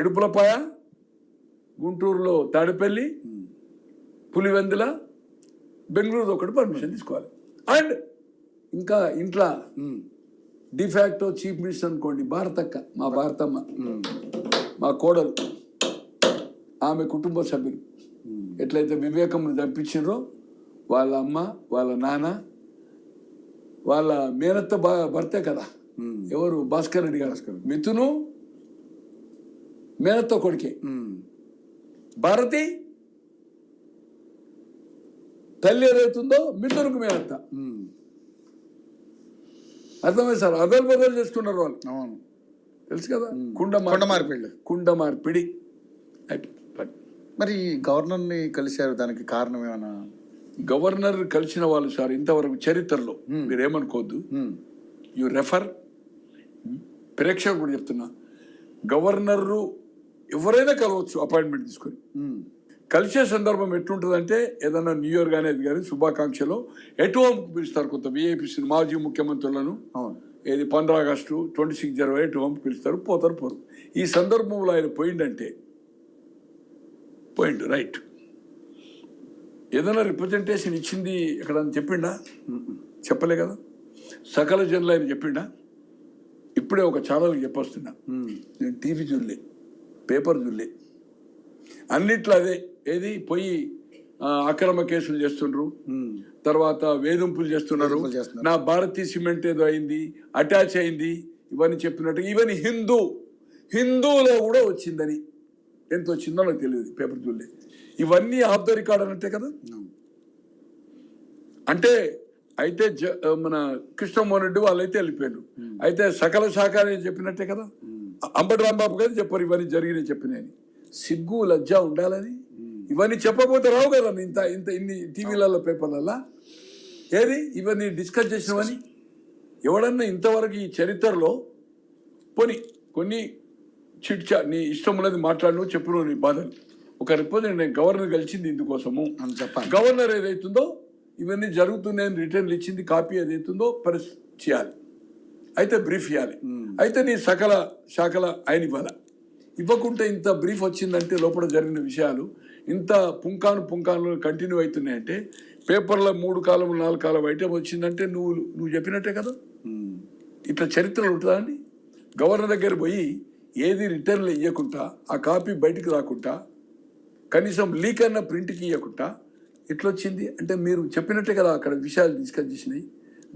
ఇడుపులపాయ, గుంటూరులో తాడిపల్లి, పులివెందుల, బెంగళూరు ఒకటి పర్మిషన్ తీసుకోవాలి. అండ్ ఇంకా ఇంట్లో డిఫాక్టో చీఫ్ మినిస్టర్ అనుకోండి, భారతక్క, మా భారతమ్మ, మా కోడలు, ఆమె కుటుంబ సభ్యులు ఎట్లయితే వివేకంను చంపించారో వాళ్ళ అమ్మ, వాళ్ళ నాన్న, వాళ్ళ మేనత్త భర్తే కదా, ఎవరు భాస్కర్ రెడ్డి గారు, మిథును మేనత్త కొడుకే, భారతి తల్లి ఏదైతుందో మిథునుకు మేనత్త. అర్థమైంది సార్, అదలు బదలు చేసుకున్నారు వాళ్ళు. అవును, తెలుసు కదా, కుండ మార్పిడి. మరి గవర్నర్ని కలిశారు, దానికి కారణం ఏమన్నా? గవర్నర్ కలిసిన వాళ్ళు సార్ ఇంతవరకు చరిత్రలో మీరేమనుకోవద్దు, యు రెఫర్, ప్రేక్షకులు కూడా చెప్తున్నా, గవర్నరు ఎవరైనా కలవచ్చు అపాయింట్మెంట్ తీసుకొని. కలిసే సందర్భం ఎట్లుంటుందంటే ఏదన్నా న్యూ ఇయర్ కానీ అది కానీ శుభాకాంక్షలో ఎటు హోమ్కి పిలుస్తారు, కొంత విఐపీస్ మాజీ ముఖ్యమంత్రులను. ఏది 15 ఆగస్టు 26 జనవరి ఎటు హోమ్కి పిలుస్తారు, పోరు. ఈ సందర్భంలో ఆయన పోయిండు రైట్. ఏదైనా రిప్రజెంటేషన్ ఇచ్చింది ఎక్కడ అని చెప్పిండా? చెప్పలే కదా. సకల జనులు ఆయన చెప్పిండా? ఇప్పుడే ఒక ఛానల్కి చెప్పొస్తున్నా, నేను టీవీ చూడలే, పేపర్ చూడలే, అన్నిట్లో అదే. ఏది పోయి అక్రమ కేసులు చేస్తుండ్రు, తర్వాత వేధింపులు చేస్తున్నారు, నా భారతీయ సిమెంట్ ఏదో అయింది, అటాచ్ అయింది, ఇవన్నీ చెప్పినట్టు. ఈవెన్ హిందూలో కూడా వచ్చిందని, ఎంత వచ్చిందో నాకు తెలియదు, పేపర్ చూడలే. ఇవన్నీ ఆఫ్ ద రికార్డ్ అన్నట్టే కదా. అంటే అయితే మన కృష్ణమోహన్ రెడ్డి వాళ్ళైతే వెళ్ళిపోయారు, అయితే సకల శాఖ చెప్పినట్టే కదా. అంబటి రాంబాబు గారు చెప్పారు ఇవన్నీ జరిగినాయి చెప్పినాయని. సిగ్గు లజ్జ ఉండాలని ఇవన్నీ చెప్పకపోతే రావు కదా ఇన్ని టీవీలలో పేపర్లలో. ఏది ఇవన్నీ డిస్కస్ చేసినవని ఎవడన్నా ఇంతవరకు ఈ చరిత్రలో కొన్ని చిట్చా నీ ఇష్టం ఉన్నది మాట్లాడినో చెప్పిన నీ బాధలు. ఒక రిప్రజెంటేటివ్ గవర్నర్ కలిసింది ఇందుకోసము అని చెప్పాలి. గవర్నర్ ఏదైతుందో ఇవన్నీ జరుగుతున్నాయని రిటర్న్లు ఇచ్చింది కాపీ ఏదైతుందో చేయాలి, అయితే బ్రీఫ్ ఇవ్వాలి. అయితే నీ సకల శాఖల ఆయన ఇవ్వకుంటే ఇంత బ్రీఫ్ వచ్చిందంటే లోపల జరిగిన విషయాలు ఇంత పుంకాను కంటిన్యూ అవుతున్నాయంటే, పేపర్లో 3 కాలం 4 కాలం ఐటమ్ వచ్చిందంటే నువ్వు చెప్పినట్టే కదా. ఇట్లా చరిత్రలు ఉంటుందా అండి? గవర్నర్ దగ్గర పోయి ఏది రిటర్న్లు ఇవ్వకుండా, ఆ కాపీ బయటికి రాకుండా, కనీసం లీక్ అన్న ప్రింట్కి ఇవ్వకుండా ఎట్లొచ్చింది అంటే మీరు చెప్పినట్టే కదా అక్కడ విషయాలు డిస్కస్ చేసినాయి.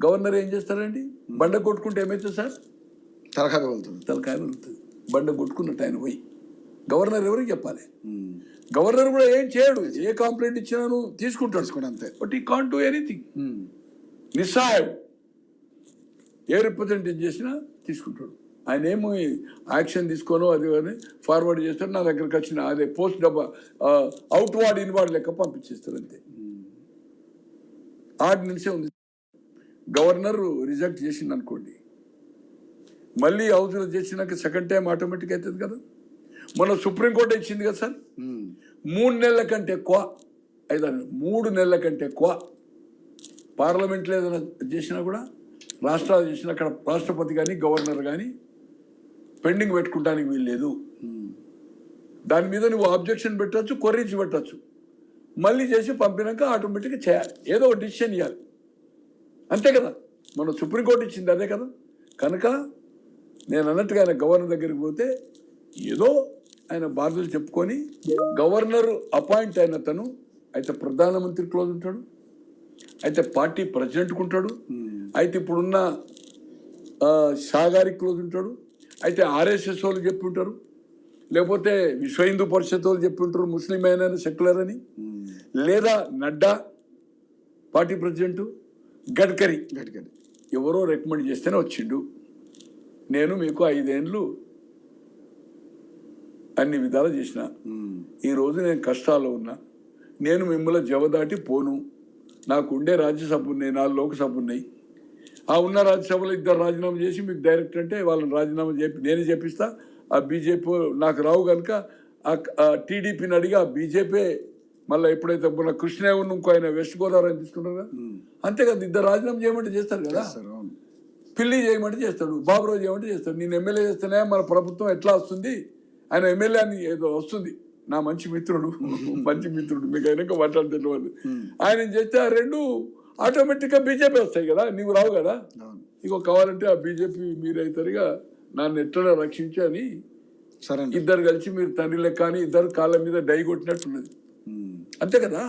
గవర్నర్ ఏం చేస్తారండి? బండ కొట్టుకుంటే ఏమవుతుంది సార్? తలకాయ వెళ్తుంది. బండ కొట్టుకున్నట్టు ఆయన పోయి గవర్నర్ ఎవరికి చెప్పాలి? గవర్నర్ కూడా ఏం చేయడు, ఏ కంప్లైంట్ ఇచ్చినా నువ్వు తీసుకుంటాడు అంతే. But he can't do anything. నిస్సహాయం. ఏ రిప్రజెంటేటివ్ చేసినా తీసుకుంటాడు. ఆయన ఏమో యాక్షన్ తీసుకోనో అది అని ఫార్వర్డ్ చేస్తాడు, నా దగ్గరకు వచ్చిన అదే పోస్ట్ డబ్బా అవుట్ వార్డ్ ఇన్వార్డ్ లెక్క పంపించేస్తారు అంతే. ఆర్డినెన్సే ఉంది. గవర్నర్ రిజెక్ట్ చేసింది అనుకోండి, మళ్ళీ హౌస్లో చేసినాక సెకండ్ టైం ఆటోమేటిక్ అవుతుంది కదా. మన సుప్రీంకోర్టు ఇచ్చింది కదా సార్, 3 నెలల కంటే ఎక్కువ 3 నెలల కంటే ఎక్కువ పార్లమెంట్లో ఏదైనా చేసినా కూడా, రాష్ట్రాలు చేసినా అక్కడ రాష్ట్రపతి కానీ గవర్నర్ కానీ పెండింగ్ పెట్టుకుంటానికి వీల్లేదు. దాని మీద నువ్వు ఆబ్జెక్షన్ పెట్టచ్చు, కొర్రీచి పెట్టచ్చు, మళ్ళీ చేసి పంపినాక ఆటోమేటిక్గా చేయాలి, ఏదో ఒక డిసిషన్ ఇవ్వాలి అంతే కదా. మన సుప్రీంకోర్టు ఇచ్చింది అదే కదా. కనుక నేను అన్నట్టుగా ఆయన గవర్నర్ దగ్గరికి పోతే ఏదో ఆయన బాధలు చెప్పుకొని, గవర్నర్ అపాయింట్ అయిన తను అయితే ప్రధానమంత్రి క్లోజ్ ఉంటాడు, అయితే పార్టీ ప్రెసిడెంట్కి ఉంటాడు, అయితే ఇప్పుడున్న షా గారికి క్లోజ్ ఉంటాడు, అయితే ఆర్ఎస్ఎస్ వాళ్ళు చెప్పి ఉంటారు, లేకపోతే విశ్వ హిందూ పరిషత్ వాళ్ళు చెప్పి ఉంటారు ముస్లిం అయినా సెక్యులర్ అని, లేదా నడ్డా పార్టీ ప్రెసిడెంట్, గడ్కరీ ఎవరో రికమెండ్ చేస్తేనే వచ్చిండు. నేను మీకు 5 ఏళ్ళు అన్ని విధాలు చేసిన, ఈరోజు నేను కష్టాల్లో ఉన్నా, నేను మిమ్మల్ని జవదాటి పోను, నాకు ఉండే రాజ్యసభ ఉన్నాయి, 4 లోక్సభ ఉన్నాయి, ఆ ఉన్న రాజ్యసభలో 2 రాజీనామా చేసి మీకు డైరెక్ట్ అంటే వాళ్ళని రాజీనామా నేనే చేపిస్తా. ఆ బీజేపీ నాకు రావు కనుక ఆ టీడీపీని అడిగి ఆ బీజేపీ మళ్ళీ ఎప్పుడైతే మన కృష్ణేవుని ఇంకో ఆయన వెస్ట్ గోదావరి అని తీసుకుంటారు కదా, అంతే కదా. 2 రాజీనామా చేయమంటే చేస్తారు కదా, పిల్లి చేయమంటే చేస్తాడు, బాబురావు చేయమంటే చేస్తాడు. నేను ఎమ్మెల్యే చేస్తేనే మన ప్రభుత్వం ఎట్లా వస్తుంది, ఆయన ఎమ్మెల్యే అని ఏదో వస్తుంది, నా మంచి మిత్రుడు మీకు అయినాక మాట్లాడుతున్న వాళ్ళు, ఆయన చేస్తే ఆ రెండు ఆటోమేటిక్గా బీజేపీ వస్తాయి కదా, నీవు రావు కదా. ఇక కావాలంటే ఆ బీజేపీ మీరైతారుగా నన్ను ఎట్లా రక్షించి అని సరే ఇద్దరు కలిసి మీరు తండ్రి లెక్క అని ఇద్దరు కాళ్ళ మీద డై కొట్టినట్టున్నది, అంతే కదా.